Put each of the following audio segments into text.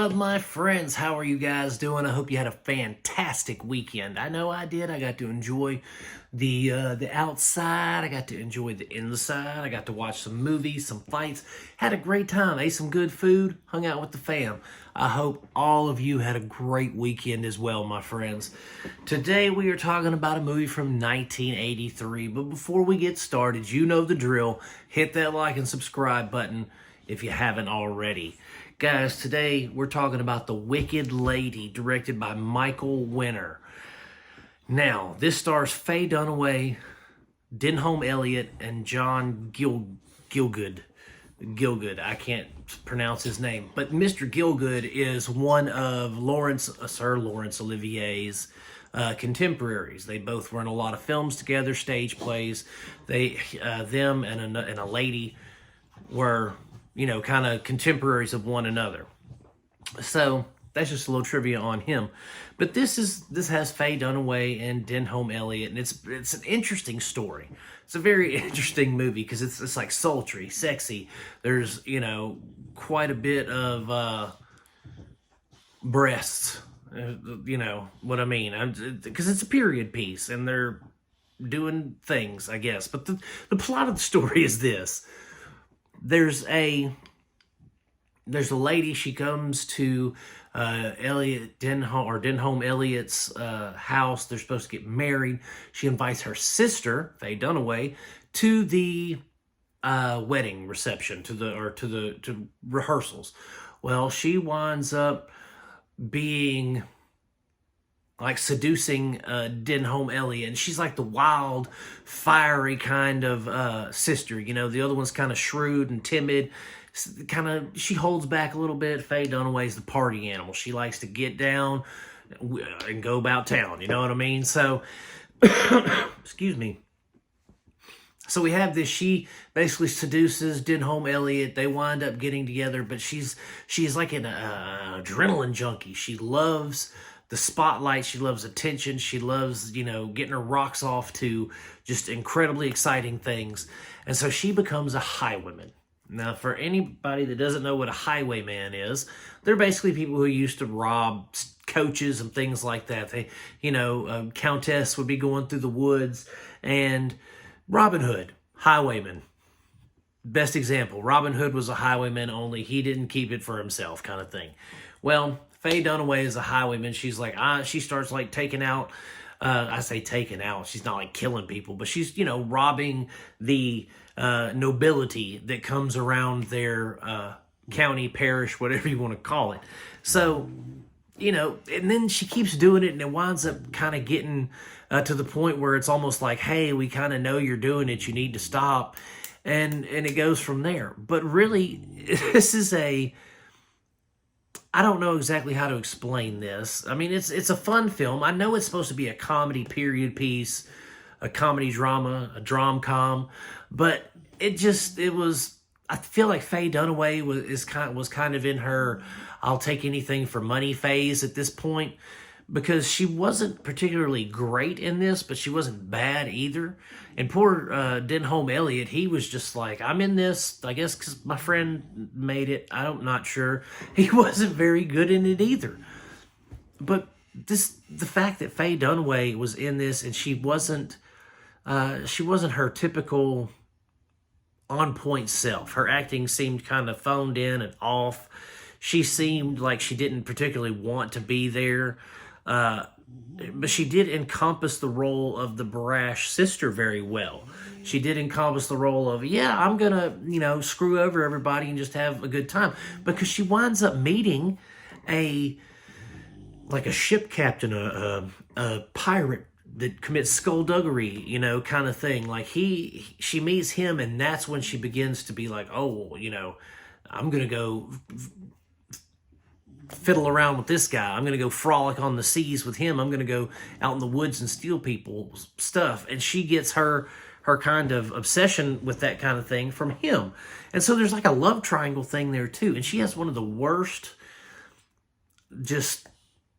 up, my friends? How are you guys doing? I hope you had a fantastic weekend. I know I did. I got to enjoy the outside. I got to enjoy the inside. I got to watch some movies, some fights. Had a great time. Ate some good food. Hung out with the fam. I hope all of you had a great weekend as well, my friends. Today we are talking about a movie from 1983. But before we get started, you know the drill. Hit that like and subscribe button if you haven't already. Guys, today we're talking about The Wicked Lady, directed by Michael Winner. Now, this stars Faye Dunaway, Denholm Elliott, and John Gielgud. I can't pronounce his name, but Mr. Gielgud is one of Sir Laurence Olivier's contemporaries. They both were in a lot of films together, stage plays. Them and a lady were, kind of contemporaries of one another. So that's just a little trivia on him. But this has Faye Dunaway and Denholm Elliott, and it's an interesting story. It's a very interesting movie because it's like sultry, sexy. There's quite a bit of breasts. You know what I mean? Because it's a period piece, and they're doing things, I guess. But the plot of the story is this. There's a lady. She comes to Denholm Elliott's house. They're supposed to get married. She invites her sister, Faye Dunaway, to the wedding reception, to rehearsals. Well, she winds up being like seducing Denholm Elliott, and she's like the wild, fiery kind of sister. The other one's kind of shrewd and timid. She holds back a little bit. Faye Dunaway's the party animal. She likes to get down and go about town. You know what I mean? So, excuse me. So we have this. She basically seduces Denholm Elliott. They wind up getting together, but she's like an adrenaline junkie. She loves the spotlight. She loves attention. She loves, getting her rocks off to just incredibly exciting things. And so she becomes a highwayman. Now, for anybody that doesn't know what a highwayman is, they're basically people who used to rob coaches and things like that. They, Countess would be going through the woods, and Robin Hood, highwayman. Best example. Robin Hood was a highwayman, only he didn't keep it for himself, kind of thing. Well, Faye Dunaway is a highwayman. She's like, she starts like taking out, I say taking out, she's not like killing people, but she's, robbing the nobility that comes around their county, parish, whatever you want to call it. So, and then she keeps doing it, and it winds up kind of getting to the point where it's almost like, hey, we kind of know you're doing it, you need to stop. And it goes from there. But really, this is I don't know exactly how to explain this. I mean, it's a fun film. I know it's supposed to be a comedy period piece, a comedy drama, a drom-com, but it was. I feel like Faye Dunaway was kind of in her "I'll take anything for money" phase at this point, because she wasn't particularly great in this, but she wasn't bad either. And poor Denholm Elliott, he was just like, I'm in this, I guess because my friend made it. I'm not sure. He wasn't very good in it either. But the fact that Faye Dunaway was in this, and she wasn't her typical on-point self. Her acting seemed kind of phoned in and off. She seemed like she didn't particularly want to be there. But she did encompass the role of the brash sister very well. She did encompass the role of, I'm going to, screw over everybody and just have a good time. Because she winds up meeting a ship captain, a pirate that commits skullduggery, kind of thing. Like she meets him, and that's when she begins to be like, oh, I'm going to go fiddle around with this guy. I'm going to go frolic on the seas with him. I'm going to go out in the woods and steal people's stuff. And she gets her kind of obsession with that kind of thing from him. And so there's like a love triangle thing there too. And she has one of the worst just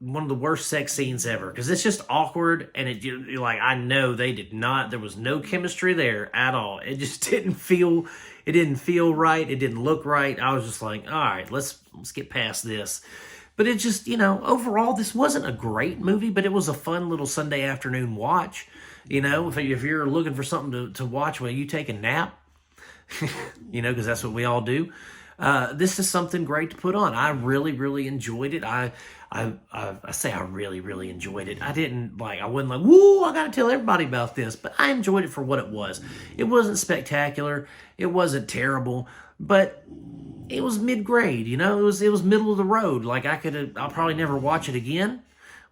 one of the worst sex scenes ever, because it's just awkward, and you're like, I know they did not, there was no chemistry there at all. It just didn't feel right. It didn't look right. I was just like, all right, let's get past this. But it just, overall, this wasn't a great movie, but it was a fun little Sunday afternoon watch. If you're looking for something to watch while you take a nap, because that's what we all do. This is something great to put on. I really, really enjoyed it. I say I really, really enjoyed it. I wasn't like, woo, I got to tell everybody about this, but I enjoyed it for what it was. It wasn't spectacular. It wasn't terrible, but it was mid-grade, it was middle of the road. Like I'll probably never watch it again,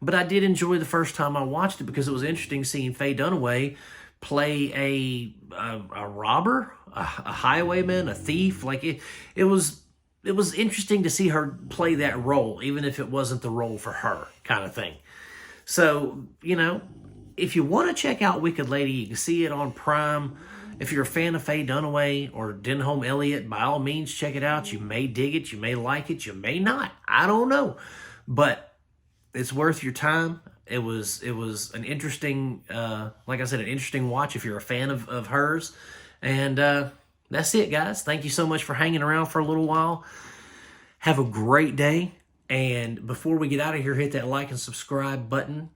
but I did enjoy the first time I watched it because it was interesting seeing Faye Dunaway play a robber, a highwayman, a thief. Like it was interesting to see her play that role, even if it wasn't the role for her, kind of thing. So, if you want to check out Wicked Lady, you can see it on Prime. If you're a fan of Faye Dunaway or Denholm Elliott, by all means, check it out. You may dig it, you may like it, you may not. I don't know. But it's worth your time. It was an interesting, like I said, an interesting watch if you're a fan of hers. And that's it, guys. Thank you so much for hanging around for a little while. Have a great day. And before we get out of here, hit that like and subscribe button.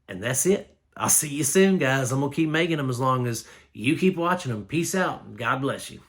And that's it. I'll see you soon, guys. I'm going to keep making them as long as you keep watching them. Peace out. God bless you.